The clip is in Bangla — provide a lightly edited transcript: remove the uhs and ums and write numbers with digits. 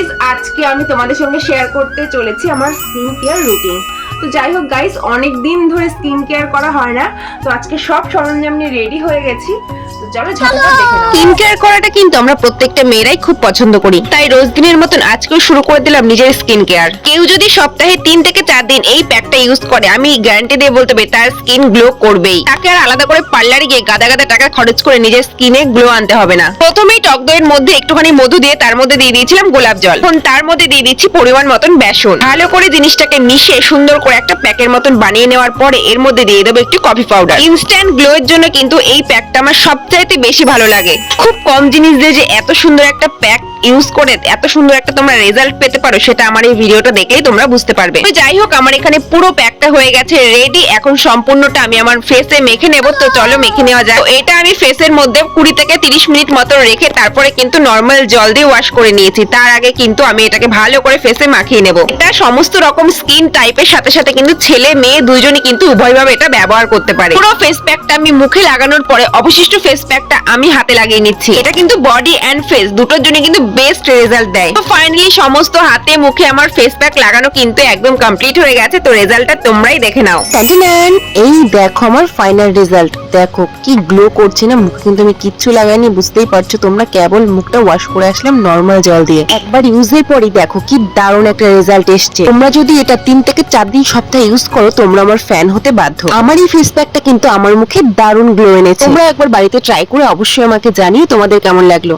গাইস, আজকে আমি তোমাদের সঙ্গে শেয়ার করতে চলেছি আমার স্কিন কেয়ার রুটিন। তো যাই হোক গাইস, অনেক দিন ধরে স্কিন কেয়ার করা হয় না, তো আজকে সব সরঞ্জাম নিয়ে রেডি হয়ে গেছি। তো চলো ঝটপট দেখে নাও। স্কিন কেয়ার করাটা কিন্তু আমরা প্রত্যেকটা মেয়েরাই খুব পছন্দ করি, তাই রোজ দিনের মতন আজকেও শুরু করে দিলাম নিজের স্কিন কেয়ার। কেউ যদি সপ্তাহে 3 থেকে 4 দিন এই প্যাকটা ইউজ করে, আমি গ্যারান্টি দিয়ে বলতে পারি তার স্কিন গ্লো করবেই। তাকে আর আলাদা করে পার্লারে গিয়ে গাদা গাদা টাকা খরচ করে নিজের স্কিনে গ্লো আনতে হবে না। প্রথমেই টক দইয়ের মধ্যে একটুখানি মধু দিয়ে তার মধ্যে দিয়ে দিয়েছিলাম গোলাপ জল। এখন তার মধ্যে দিয়ে দিচ্ছি পরিমাণ মতন বেসন। ভালো করে জিনিসটাকে মিশিয়ে সুন্দর করে একটা প্যাকের মতন বানিয়ে নেওয়ার পরে এর মধ্যে দিয়ে দেবো একটু কফি পাউডার। ইনস্ট্যান্ট গ্লো এর জন্য কিন্তু এই প্যাকটা আমার সবচাইতে বেশি ভালো লাগে। খুব কম জিনিস দিয়ে যে এত সুন্দর একটা প্যাক ইউজ করে এত সুন্দর একটা তোমরা রেজাল্ট পেতে পারো, সেটা আমার এই ভিডিওটা দেখলেই তোমরা বুঝতে পারবে। তো যাই হোক, আমার এখানে পুরো প্যাকটা হয়ে গেছে রেডি। এখন সম্পূর্ণটা আমি আমার ফেসে মেখে নেব। তো চলো মেখে নেওয়া যায়। তো এটা আমি ফেসের মধ্যে 20 থেকে 30 মিনিট মতো রেখে তারপরে কিন্তু নর্মাল জল দিয়ে ওয়াশ করে নিয়েছি। তার আগে কিন্তু আমি এটাকে ভালো করে ফেসে মাখিয়ে নেব। এটা সমস্ত রকম স্কিন টাইপের সাথে সাথে কিন্তু ছেলে মেয়ে দুইজনই কিন্তু উভয়ভাবে এটা ব্যবহার করতে পারে। পুরো ফেস প্যাকটা আমি মুখে লাগানোর পরে অবশিষ্ট ফেস প্যাকটা আমি হাতে লাগিয়ে নিচ্ছি। এটা কিন্তু বডি এন্ড ফেস দুটোর জন্য কিন্তু বেস্ট রেজাল্ট দেয়। তো ফাইনালি সমস্ত হাতে মুখে আমার ফেস প্যাক লাগানো কিন্তু একদম কমপ্লিট হয়ে গেছে। তো রেজাল্টটা তোমরাই দেখে নাও। এই দেখো আমার ফাইনাল রেজাল্ট। দেখো কি গ্লো করছে না, মুখে কিন্তু আমি কিচ্ছু লাগাইনি, বুঝতেই পারছো তোমরা। কেবল মুখটা ওয়াশ করে আসলাম নর্মাল জল দিয়ে। একবার ইউজের পরই দেখো কি দারুণ একটা রেজাল্ট এসছে। তোমরা যদি এটা 3 থেকে 4 দিন সপ্তাহে ইউজ করো, তোমরা আমার ফ্যান হতে বাধ্য। আমার এই ফেস প্যাকটা কিন্তু আমার মুখে দারুণ গ্লো এনেছে। তোমরা একবার বাড়িতে ট্রাই করে অবশ্যই আমাকে জানিয়ে তোমাদের কেমন লাগলো।